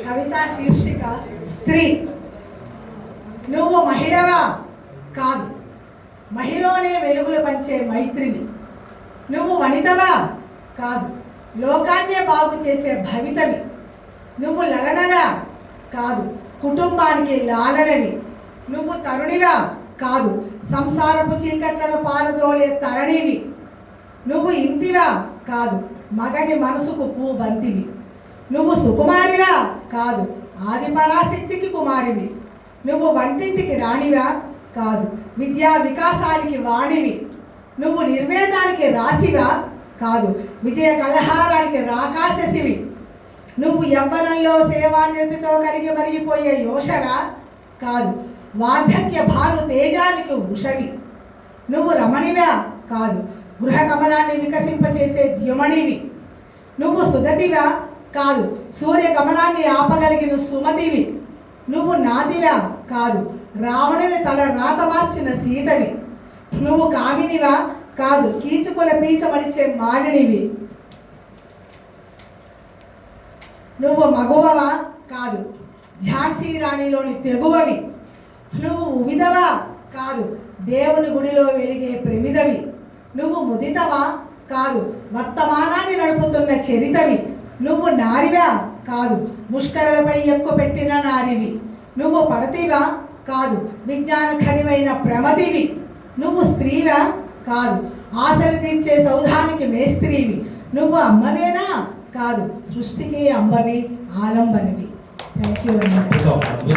కవిత శీర్షిక స్త్రీ. నువ్వు మహిళవా? కాదు, మహిళనే వెలుగులు పంచే మైత్రిని. నువ్వు వనితవా? కాదు, లోకాన్నే బాగు చేసే భవితవి. నువ్వు లలనగా? కాదు, కుటుంబానికి లాలనవి. నువ్వు తరుణిగా? కాదు, సంసారపు చీకట్లను పారద్రోలే తరణివి. నువ్వు ఇంతివా? కాదు, మగని మనసుకు పూబంతివి. నువ్వు సుకుమారివా? కాదు, ఆది పరాశక్తికి కుమారివి. నువ్వు వంటింటికి రాణివా? కాదు, విద్యా వికాసానికి వాణివి. నువ్వు నిర్వేదానికి రాశివా? కాదు, విజయ కలహారానికి రాకాశశివి. నువ్వు యవ్వనంలో సేవానిరతితో కరిగి మరిగిపోయే యోషగా? కాదు, వార్ధక్య భాను తేజానికి ఉషవి. నువ్వు రమణివా? కాదు, గృహ కమలాన్ని వికసింపచేసే ద్యుమణివి. నువ్వు సుగతివా? కాదు, సూర్య గమనాన్ని ఆపగలిగిన సుమతివి. నువ్వు నాతివా? కాదు, రావణుని తల రాత మార్చిన సీతవి. నువ్వు కామినివా? కాదు, కీచుకుల పీచమడిచే మాలినివి. నువ్వు మగువవా? కాదు, ఝాన్సీ రాణిలోని తెగువవి. నువ్వు ఉవిదవా? కాదు, దేవుని గుడిలో వెలిగే ప్రమిదవి. నువ్వు ముదితవా? కాదు, వర్తమానాన్ని నడుపుతున్న చరితవి. నువ్వు నారివా? కాదు, ముష్కరలపై ఎక్కువ పెట్టిన నారివి. నువ్వు పడతివా? కాదు, విజ్ఞాన ఖనివైన ప్రమదివి. నువ్వు స్త్రీవా? కాదు, ఆశలు తీర్చే సౌధానికి మేస్త్రీవి. నువ్వు అమ్మవేనా? కాదు, సృష్టికి అంబవి, ఆలంబనివి. Thank you.